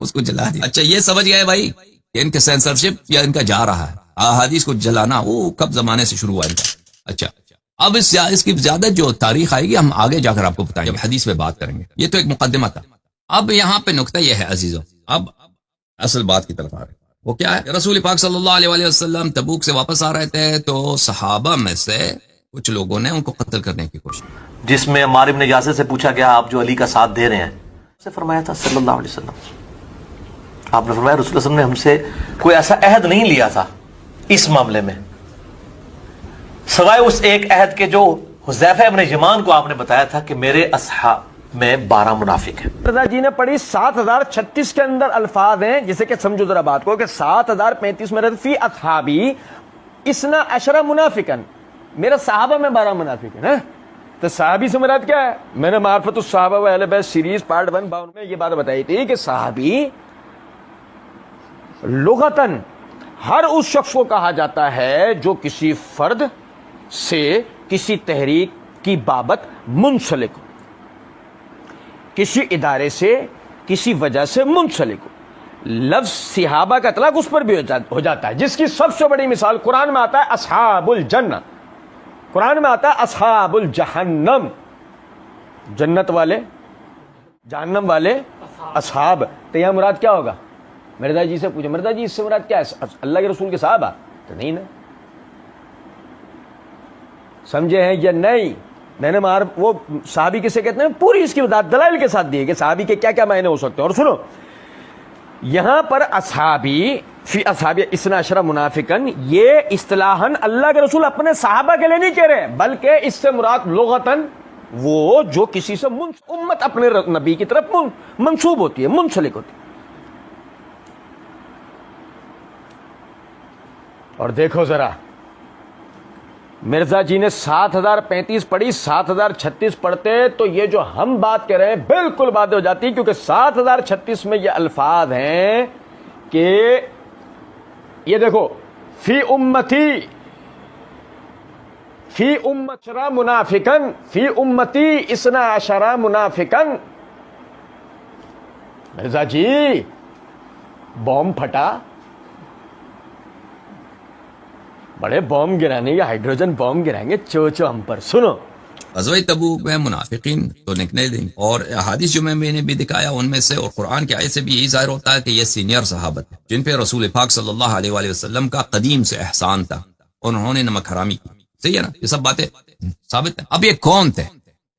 اس کو جلا دیا. اچھا یہ سمجھ گئے بھائی کہ ان کے سینسرشپ یا ان کا جا رہا ہے احادیث کو جلانا وہ کب زمانے سے شروع ہوا ان کا. اچھا اب اس کی زیادہ جو تاریخ آئے گی ہم آگے جا کر آپ کو بتائیں گے، جب حدیث پہ بات کریں گے. یہ تو ایک مقدمہ تھا. اب یہاں پہ نقطہ یہ ہے عزیزوں، اب اصل بات کی طرف آ رہے ہیں. وہ کیا ہے؟ رسول پاک صلی اللہ علیہ وآلہ وسلم تبوک سے واپس آ رہے تھے تو صحابہ میں سے کچھ لوگوں نے ان کو قتل کرنے کی کوشش کی، جس میں عمار ابن یاسر سے پوچھا گیا آپ جو علی کا ساتھ دے رہے ہیں، سے فرمایا تھا صلی اللہ علیہ وسلم، آپ نے فرمایا رسول اللہ صلی اللہ علیہ وسلم نے ہم سے کوئی ایسا عہد نہیں لیا تھا اس معاملے میں سوائے اس ایک عہد کے جو حذیفہ ابن یمان کو آپ نے بتایا تھا کہ میرے اصحاب میں 12 منافق ہیں. مرزا جی نے پڑھی 7036 کے اندر الفاظ ہیں، جسے کہ سمجھو ذرا بات کو کہ 7035 میں فی اصحابی اسنا عشرہ منافقن، میرے صحابہ میں 12 منافق ہیں. تو صحابی سے مراد کیا ہے؟ میں نے معرفت الصحابہ و اہل بیت سیریز پارٹ 1 52 میں یہ بات بتائی تھی کہ صحابی لغتاً ہر اس شخص کو کہا جاتا ہے جو کسی فرد سے کسی تحریک کی بابت منسلک ہو، کسی ادارے سے کسی وجہ سے منسلک ہو. لفظ صحابہ کا اطلاق اس پر بھی ہو جاتا ہے، جس کی سب سے بڑی مثال قرآن میں آتا ہے اصحاب الجنہ، قرآن میں آتا ہے اصحاب الجہنم، جنت والے جہنم والے اصحاب. تو یہاں مراد کیا ہوگا؟ مرزا جی سے پوچھو مرزا جی اس سے مراد کیا ہے؟ اللہ کے رسول کے صحابہ؟ تو نہیں نا، سمجھے ہیں یا نہیں؟ میں نے وہ صحابی کسے کہتے ہیں پوری اس کی وضاحت دلائل کے ساتھ دی ہے کہ صحابی کے کیا کیا معنی ہو سکتے ہیں. اور سنو یہاں پر اصحابی فی اصحابی اسنا عشرہ منافقن، یہ اصطلاحاً اللہ کے رسول اپنے صحابہ کے لیے نہیں کہہ رہے، بلکہ اس سے مراد لغتاً وہ جو کسی سے امت اپنے نبی کی طرف منسوب ہوتی ہے، منسلک ہوتی ہے. اور دیکھو ذرا مرزا جی نے 7035 پڑھی، 7036 پڑھتے تو یہ جو ہم بات کر رہے ہیں بالکل بات ہو جاتی، کیونکہ 7036 میں یہ الفاظ ہیں کہ یہ دیکھو فی امتی فی امتشرا منافقن فی امتی اسنا عشرہ منافقن. مرزا جی بوم پھٹا، بڑے بوم گرانے یا ہائیڈروجن بوم گرائیں گے چوچو ہم پر. سنو غزوہ تبوک میں منافقین تو نکلے دیں، اور احادیث جو میں نے بھی دکھایا ان میں سے اور قرآن کی آیت سے بھی یہی ظاہر ہوتا ہے کہ یہ سینئر صحابہ ہیں جن پہ رسول پاک صلی اللہ علیہ وآلہ وسلم کا قدیم سے احسان تھا، انہوں نے نمک حرامی کی. صحیح ہے نا؟ یہ سب باتیں ثابت ہیں. اب یہ کون تھے؟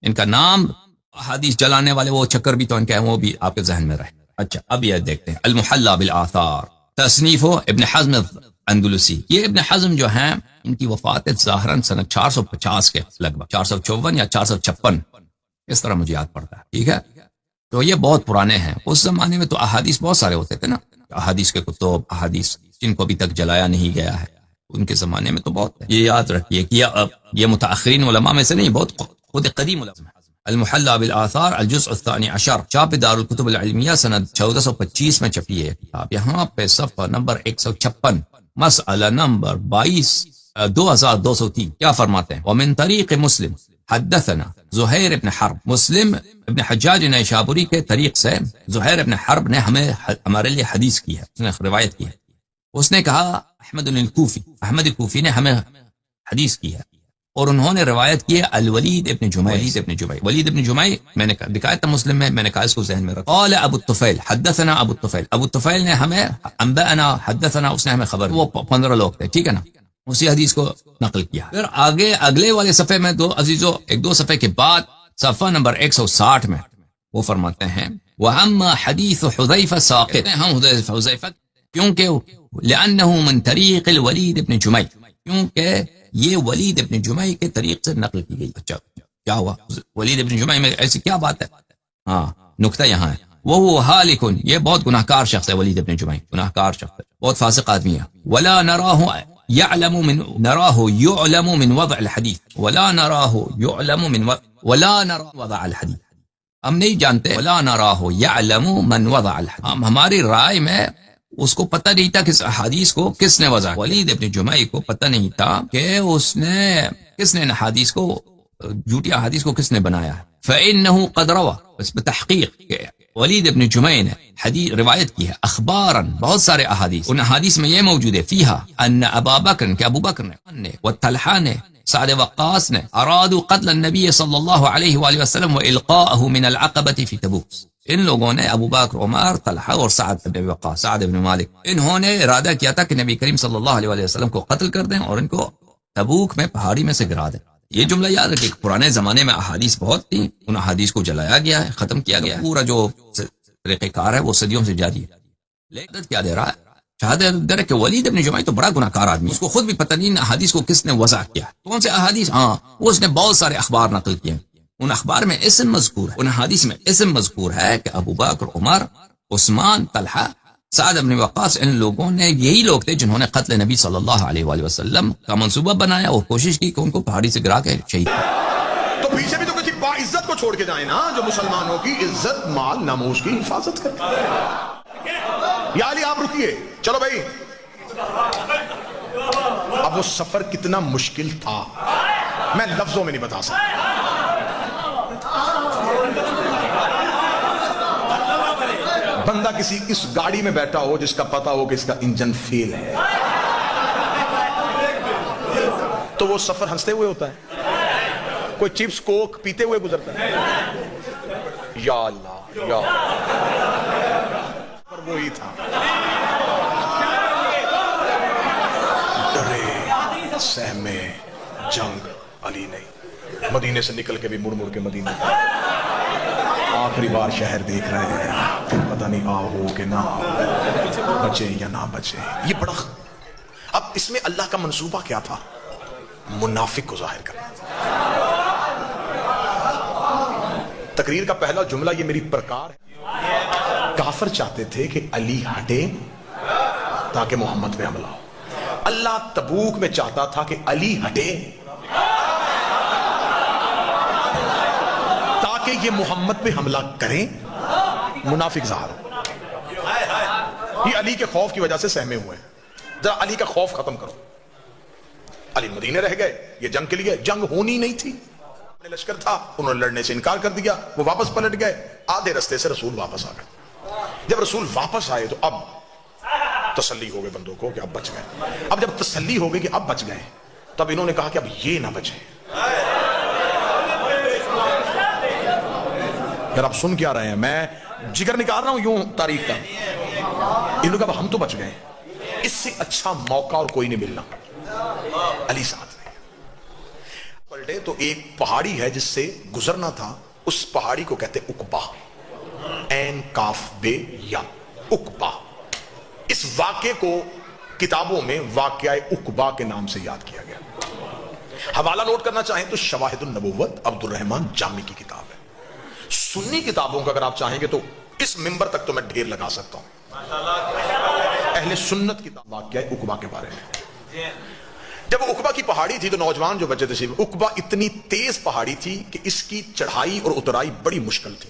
ان کا نام احادیث جلانے والے وہ چکر بھی تو ان کے ہیں، وہ بھی آپ کے ذہن میں رہے. اچھا اب یہ دیکھتے ہیں المحلى بالآثار، تصنیف ابن حزم اندلسی. یہ ابن حزم جو ہیں ان کی وفات ظاہراً سنہ 450 کے لگ بھگ 454 یا 456 اس طرح مجھے یاد پڑتا ہے. ٹھیک ہے، تو یہ بہت پرانے ہیں. اس زمانے میں تو احادیث بہت سارے ہوتے تھے نا، احادیث کے کتب، احادیث جن کو ابھی تک جلایا نہیں گیا ہے، ان کے زمانے میں تو بہت ہے. یہ یاد رکھیے کہ یہ متاخرین علماء میں سے نہیں، بہت خود قدیم علماء. المحلى بالآثار الجزء الثاني عشر، چاپ دار الکتب العلمیہ سنہ 1425 میں چھپی ہے کتاب. یہاں پہ صفحہ نمبر 156 مسئلہ نمبر 2203 کیا فرماتے ہیں؟ ومن طریق مسلم حدثنا زہیر ابن حرب، مسلم ابن حجاج نیشابوری کے طریق سے زہیر ابن حرب نے ہمارے لیے حدیث کی ہے، اس نے روایت کی ہے. اس نے کہا احمد کوفی نے ہمیں حدیث کی ہے، اور انہوں نے روایت کی ہے الولید ابن جمعی. ولید ابن جمعی میں نے دکھایا تھا مسلم میں، میں نے کہا اس کو ذہن میں رکھا. قال ابو الطفیل حدثنا ابو الطفیل نے ہمیں انبأنا حدثنا، اس نے ہمیں خبر، وہ 15 لوگ تھے. ٹھیک ہے نا، اسی حدیث کو نقل کیا. پھر آگے اگلے والے صفحے میں دو عزیزو، ایک دو صفحے کے بعد صفحہ نمبر 160 میں وہ فرماتے ہیں وَأَمَّا حَدِيثُ حُذَيْفَ سَاقِطٌ، ہم حذیفہ کیونکہ لأنه من طریق الولید ابن جمعی، کیونکہ یہ ولید ابن جمعی کے طریق سے نقل کی گئی. اچھا کیا ہوا ولید ابن جمعی میں؟ ایسی کیا بات ہے؟ ہاں نکتہ یہاں ہے، وہ حالکن، یہ بہت گناہکار شخص ہے. ولید ابن جمعی گناہکار شخص ہے، بہت فاسق آدمی ہے. ولا نراہ يعلم من وضع الحديث، ولا نراه يعلم من ولا نرى وضع الحديث، ہم نہیں جانتے. ولا نراه يعلم من وضع الحديث، ہم ہماری رائے میں اس کو پتہ نہیں تھا کہ حدیث کو کس نے وضع. ولید ابن جمعی کو پتہ نہیں تھا کہ کس نے حدیث کو، جھوٹی حدیث کو کس نے بنایا ہے. فإنه قد روى، بس بتحقیق ولید ابن جمعہ نے حدیث روایت کی ہے اخباراً بہت سارے احادیث، ان احادیث میں یہ موجود ہے فیہا ان ابا بکر کہ ابو بکر نے والطلحہ نے سعد وقاص نے ارادوا قتل النبی صلی اللہ علیہ وآلہ وسلم والقاءه من العقبۃ فی تبوک، ان لوگوں نے ابو بکر، عمر، طلحہ اور سعد بن وقاص، سعد بن مالک، انہوں نے ارادہ کیا تھا کہ نبی کریم صلی اللہ علیہ وآلہ وسلم کو قتل کر دیں اور ان کو تبوک میں پہاڑی میں سے گرا دیں۔ یہ جملہ یاد رکھیں کہ پرانے زمانے میں احادیث بہت تھی، ان احادیث کو جلایا گیا ہے، ختم کیا گیا ہے، پورا جو طریقہ کار ہے وہ صدیوں سے جاری ہے۔ لیکن کیا دے رہا ہے؟ شہادت دے رہا کہ ولید ابن جمعہ تو بڑا گناہ کار آدمی، اس کو خود بھی پتہ نہیں احادیث کو کس نے وضع کیا، کون سے احادیث؟ ہاں اس نے بہت سارے اخبار نقل کیے، ان اخبار میں اسم مذکور ہے، ان حدیث میں اسم مذکور ہے کہ ابو بکر، عمر، عثمان، طلحہ، سعد بن وقاص، ان لوگوں نے، یہی لوگ تھے جنہوں نے قتل نبی صلی اللہ علیہ وآلہ وسلم کا منصوبہ بنایا اور کوشش کی کہ ان کو پہاڑی سے گرا کے شہید۔ تو پیچھے بھی تو کسی باعزت کو چھوڑ کے جائیں نا، جو مسلمانوں کی عزت، مال، ناموس کی حفاظت کرتا ہے۔ یا علی آپ رکیے، چلو بھائی۔ اب وہ سفر کتنا مشکل تھا میں لفظوں میں نہیں بتا سکتا۔ بندہ کسی اس گاڑی میں بیٹھا ہو جس کا پتا ہو کہ اس کا انجن فیل ہے، تو وہ سفر ہنستے ہوئے ہوتا ہے، کوئی چپس کوک پیتے ہوئے گزرتا ہے۔ یا اللہ، یا پر وہی تھا، ڈرے سہمے جنگ علی نہیں، مدینے سے نکل کے بھی مڑ مڑ کے مدینے آخری بار شہر دیکھ رہے ہیں، پتہ نہیں آؤ کہ نہ آؤ، بچے یا نہ بچے۔ یہ بڑا اب اس میں اللہ کا منصوبہ کیا تھا؟ منافق کو ظاہر کرنا۔ تقریر کا پہلا جملہ یہ میری پرکار ہے، کافر چاہتے تھے کہ علی ہٹے تاکہ محمد پہ حملہ ہو، اللہ تبوک میں چاہتا تھا کہ علی ہٹے تاکہ یہ محمد پہ حملہ کریں، منافق ظاہر ہو۔ یہ علی کے خوف کی وجہ سے سہمے ہوئے ہیں، ذرا علی کا خوف ختم کرو۔ علی مدینے رہ گئے، یہ جنگ کے لیے جنگ ہونی نہیں تھی، لشکر تھا، انہوں نے لڑنے سے انکار کر دیا، وہ واپس پلٹ گئے، آدھے رستے سے رسول واپس آ گئے۔ جب رسول واپس آئے تو اب تسلی ہو گئے بندوں کو کہ اب بچ گئے۔ اب جب تسلی ہو گئی کہ اب بچ گئے، تب انہوں نے کہا کہ اب یہ نہ بچے۔ یار آپ سن کیا رہے ہیں؟ میں جگر نکال رہا ہوں یوں تاریخ کا۔ انہوں نے کہا ہم تو بچ گئے، اس سے اچھا موقع اور کوئی نہیں ملنا۔ علی ساتھ پلٹے تو ایک پہاڑی ہے جس سے گزرنا تھا، اس پہاڑی کو کہتے عقبہ، عین کاف بے یا، عقبہ۔ اس واقعے کو کتابوں میں واقعہ عقبہ کے نام سے یاد کیا گیا۔ حوالہ نوٹ کرنا چاہیں تو شواہد النبوت عبد الرحمن جامی کی کتاب ہے۔ سنی کتابوں کا اگر آپ چاہیں گے تو اس منبر تک تو میں ڈھیر لگا سکتا ہوں، اہل سنت کی واقعہ عقبہ کے بارے میں۔ جب عقبہ کی پہاڑی تھی تو نوجوان جو بچے تھے، عقبہ اتنی تیز پہاڑی تھی کہ اس کی چڑھائی اور اترائی بڑی مشکل تھی،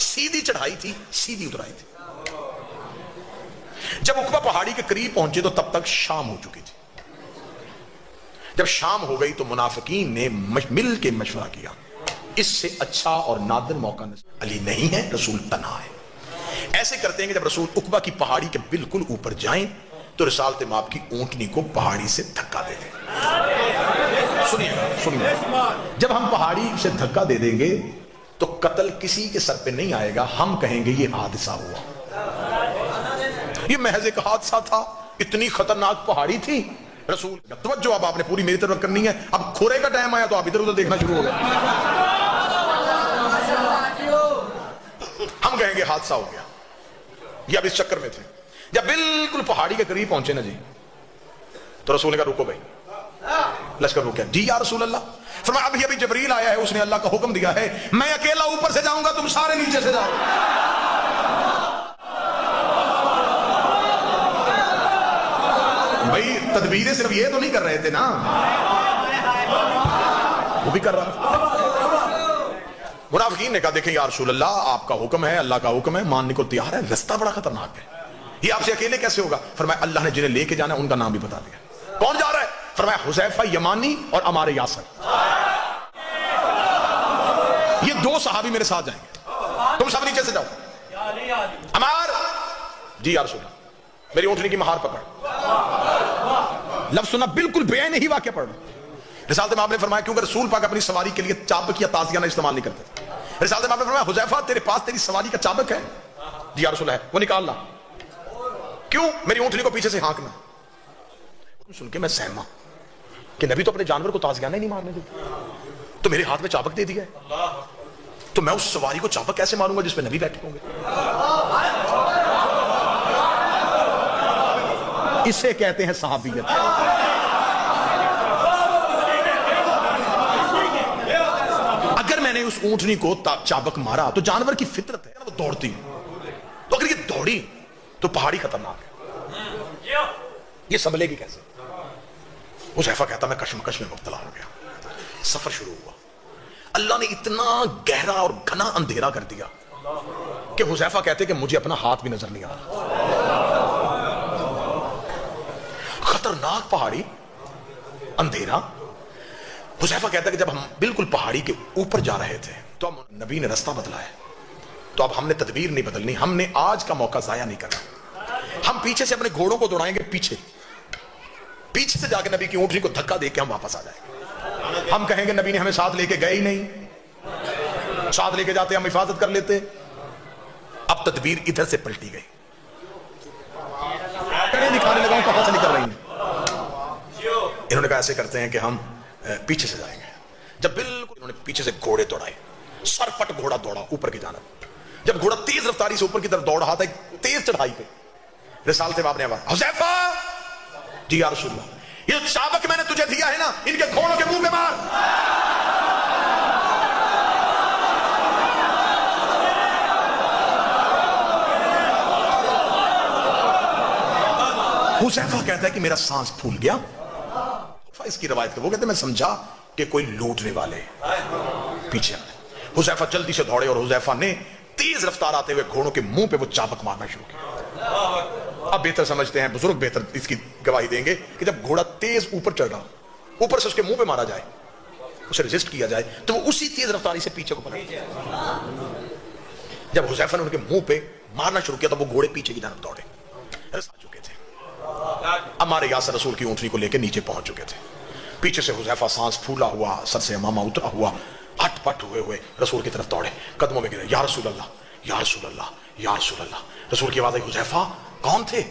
سیدھی چڑھائی تھی، سیدھی اترائی تھی۔ جب عقبہ پہاڑی کے قریب پہنچے تو تب تک شام ہو چکی تھی۔ جب شام ہو گئی تو منافقین نے مل کے مشورہ کیا، اس سے اچھا اور نادر موقع علی نہیں ہے، رسول تنہا ہے۔ ایسے کرتے ہیں کہ جب رسول عقبہ کی پہاڑی کے بالکل اوپر جائیں تو رسالت مآب کی اونٹنی کو پہاڑی سے دھکا دے دیں۔ سنیے، جب ہم پہاڑی سے دھکا دے دیں گے تو قتل کسی کے سر پہ نہیں آئے گا، ہم کہیں گے یہ حادثہ ہوا، یہ محض ایک حادثہ تھا، اتنی خطرناک پہاڑی تھی۔ رسول توجہ اب آپ نے پوری میری طرف کرنی ہے، اب کھورے کا ٹائم آیا تو آپ ادھر ادھر دیکھنا شروع ہو گئے۔ ہم کہیں گے حادثہ ہو گیا، یہ اب اس چکر میں تھے۔ جب بالکل پہاڑی کے قریب پہنچے نا جی تو رسول نے کہا رکو بھائی، لشکر رکا۔ جی یا رسول اللہ، فرمایا ابھی جبریل آیا ہے، اس نے اللہ کا حکم دیا ہے، میں اکیلا اوپر سے جاؤں گا، تم سارے نیچے سے جاؤ۔ بھائی تدبیریں صرف یہ تو نہیں کر رہے تھے نا، وہ بھی کر رہا۔ منافقین نے کہا دیکھیں یا رسول اللہ، آپ کا حکم ہے، اللہ کا حکم ہے، ماننے کو تیار ہے، رستہ بڑا خطرناک ہے، یہ آپ سے اکیلے کیسے ہوگا؟ فرمایا اللہ نے جنہیں لے کے جانا ہے ان کا نام بھی بتا دیا۔ کون جا رہا ہے؟ فرمایا حذیفہ یمانی اور عمار یاسر، یہ دو صحابی میرے ساتھ جائیں گے، تم سب نیچے سے جاؤ۔ عمار جی یا رسول اللہ میری اونٹنی کی مہار پکڑ. لفظ سنا بالکل بے نہیں واقعہ پڑھ رہا. رسالت میں آپ نے فرمایا کیونکہ رسول پاک اپنی سواری کے لیے چابک یا تازیانہ استعمال نہیں کرتے. رسالت میں آپ نے فرمایا حذیفہ تیرے پاس تیری سواری کا چابک ہے؟ جی یا رسول اللہ ہے. وہ نکال لا. کیوں؟ میری اونٹنی کو پیچھے سے ہانکنا. سن کے میں سہما کہ نبی تو اپنے جانور کو تازیانہ ہی نہیں مارنے دیتے, تو میرے ہاتھ میں چابک دے دیا ہے, تو میں اس سواری کو چابک کیسے ماروں گا جس پہ نبی بیٹھے ہوں گے؟ اسے کہتے ہیں صحابیت. اگر میں نے اس اونٹنی کو چابک مارا تو جانور کی فطرت ہے وہ دوڑتی, تو اگر یہ دوڑی تو پہاڑی خطرناک ہے, یہ سنبھلے گی کیسے؟ حذیفہ کہتا میں کشمکش میں مبتلا ہو گیا. سفر شروع ہوا. اللہ نے اتنا گہرا اور گھنا اندھیرا کر دیا کہ حذیفہ کہتے کہ مجھے اپنا ہاتھ بھی نظر نہیں آ رہا. خطرناک پہاڑی, اندھیرا. حذیفہ کہتا کہ جب ہم بالکل پہاڑی کے اوپر جا رہے تھے تو نبی نے رستہ بدلایا, تو اب ہم نے تدبیر نہیں بدلنی, ہم نے آج کا موقع ضائع نہیں کرنا. ہم پیچھے سے اپنے گھوڑوں کو دوڑائیں گے, پیچھے سے جا کے نبی کی اونٹنی کو دھکا دے کے ہم واپس آ جائیں گے. ہم کہیں گے نبی نے ہمیں ساتھ لے کے گئے ہی نہیں, ساتھ لے کے جاتے ہم حفاظت کر لیتے. اب تدبیر ادھر سے پلٹی گئی. دکھانے لگا ہوں کہاں سے نکل رہی ہیں. انہوں نے کہا ایسے کرتے ہیں کہ ہم پیچھے سے جائیں گے. جب بالکل انہوں نے پیچھے سے گھوڑے دوڑائے, سر پٹ گھوڑا دوڑا اوپر کی جانب. جب گھوڑا تیز رفتاری سے اوپر کی طرف دوڑ رہا تھا تیز چڑھائی پہ, رسالت میں آپ نے آواز حذیفہ جی یا رسول اللہ یہ چابک میں نے تجھے دیا ہے نا, ان کے گھوڑوں کے منہ میں مار. حذیفہ کہتا ہے کہ میرا سانس پھول گیا. اس کی روایت وہ کہتے ہیں میں سمجھا کہ کوئی لوٹنے والے پیچھے آئے. حذیفہ جلدی سے دوڑے اور حذیفہ نے تیز رفتار آتے ہوئے گھوڑوں کے منہ پہ وہ چابک مارنا شروع کیا. اب بہتر سمجھتے ہیں بزرگ, بہتر اس کی گواہی دیں گے کہ جب گھوڑا تیز اوپر چڑھ رہا, اوپر سے اس کے منہ پہ مارا جائے, اسے ریزسٹ کیا جائے, تو وہ اسی تیز رفتاری سے پیچھے کو پلٹ. جب حذیفہ نے ان کے منہ پہ مارنا شروع کیا تو وہ گھوڑے پیچھے کی طرف دوڑے. چکے تھے ہمارے یاسر رسول کی اونٹنی کو لے کے نیچے پہنچ چکے تھے. پیچھے سے حذیفہ سانس پھولا ہوا, سر سے امامہ اترا ہوا, ہٹ پٹ ہوئے رسول کی طرف دوڑے, قدموں میں گرے. یا رسول اللہ, یا رسول اللہ, یا رسول اللہ. رسول کی آواز آئی حذیفہ کون تھے؟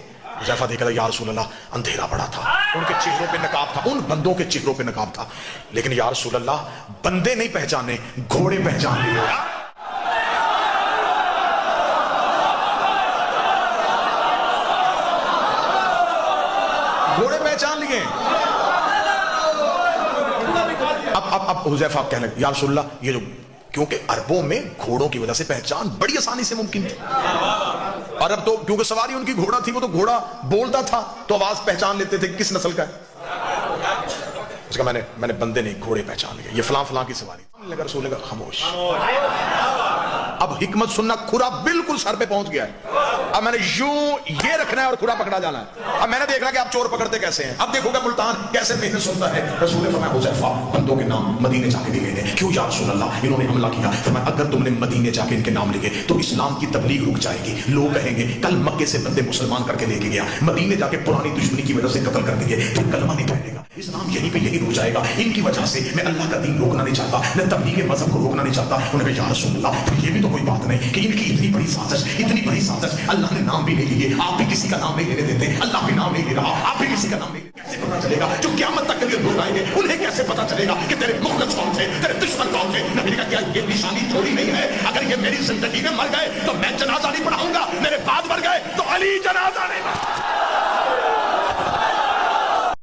حذیفہ دیکھا یا رسول اللہ اندھیرا بڑا تھا, ان کے چہروں پہ نقاب تھا, ان بندوں کے چہروں پہ نقاب تھا, لیکن یا رسول اللہ بندے نہیں پہچانے, گھوڑے پہچان لیے. گھوڑے پہچان لیے. اب حذیفہ کہنے لگے یا رسول اللہ یہ جو, کیونکہ عربوں میں گھوڑوں کی وجہ سے پہچان بڑی آسانی سے ممکن تھی. عرب تو کیونکہ سواری ان کی گھوڑا تھی, وہ تو گھوڑا بولتا تھا تو آواز پہچان لیتے تھے کس نسل کا ہے. اس کا میں نے بندے نہیں گھوڑے پہچان لیے, یہ فلاں فلاں کی سواری. لگا رسول نے کہا خاموش. اب حکمت سننا, کھرا بالکل سر پہ پہنچ گیا ہے. اب میں نے یوں یہ رکھنا ہے اور کھرا پکڑا جانا ہے. اب میں نے دیکھنا کہ آپ چور پکڑتے کیسے ہیں. اب دیکھو گا ملتان کیسے محنت سنتا ہے. رسول نے فرمایا حذیفہ بندوں کے نام مدینے جا کے لکھے ہیں. کیوں یا رسول اللہ انہوں نے حملہ کیا. فرمایا اگر تم نے مدینے جا کے ان کے نام لکھے تو اسلام کی تبلیغ رک جائے گی. لوگ کہیں گے کل مکے سے بندے مسلمان کر کے لے کے گیا, مدینے جا کے پرانی دشمنی کی وجہ سے قتل کر دیے, پھر کلمہ نہیں پڑھے گا, اسلام یہیں پہ یہی رک جائے گا. ان کی وجہ سے میں اللہ کا دین روکنا نہیں چاہتا, میں تبلیغ مذہب کو روکنا نہیں چاہتا. انہوں نے کہا یا رسول اللہ پھر یہ بھی تو کوئی بات نہیں کہ ان کی اتنی بڑی سازش, اتنی بڑی سازش, اللہ نے نام بھی نہیں لیے, آپ بھی کسی کا نام نہیں لینے دیتے, اللہ بھی نام نہیں لے رہا, آپ بھی کسی کا نام نہیں. کیسے پتا چلے گا جو قیامت تک کے لیے لوگ آئیں گے انہیں کیسے پتا چلے گا کہ تیرے مخلص کون تھے, تیرے دشمن کون تھے؟ نبی نے کہا کیا یہ نشانی تھوڑی نہیں ہے, اگر یہ میری زندگی میں مر گئے تو میں جنازہ نہیں پڑھاؤں گا, میرے بعد مر گئے تو علی جنازہ نہیں.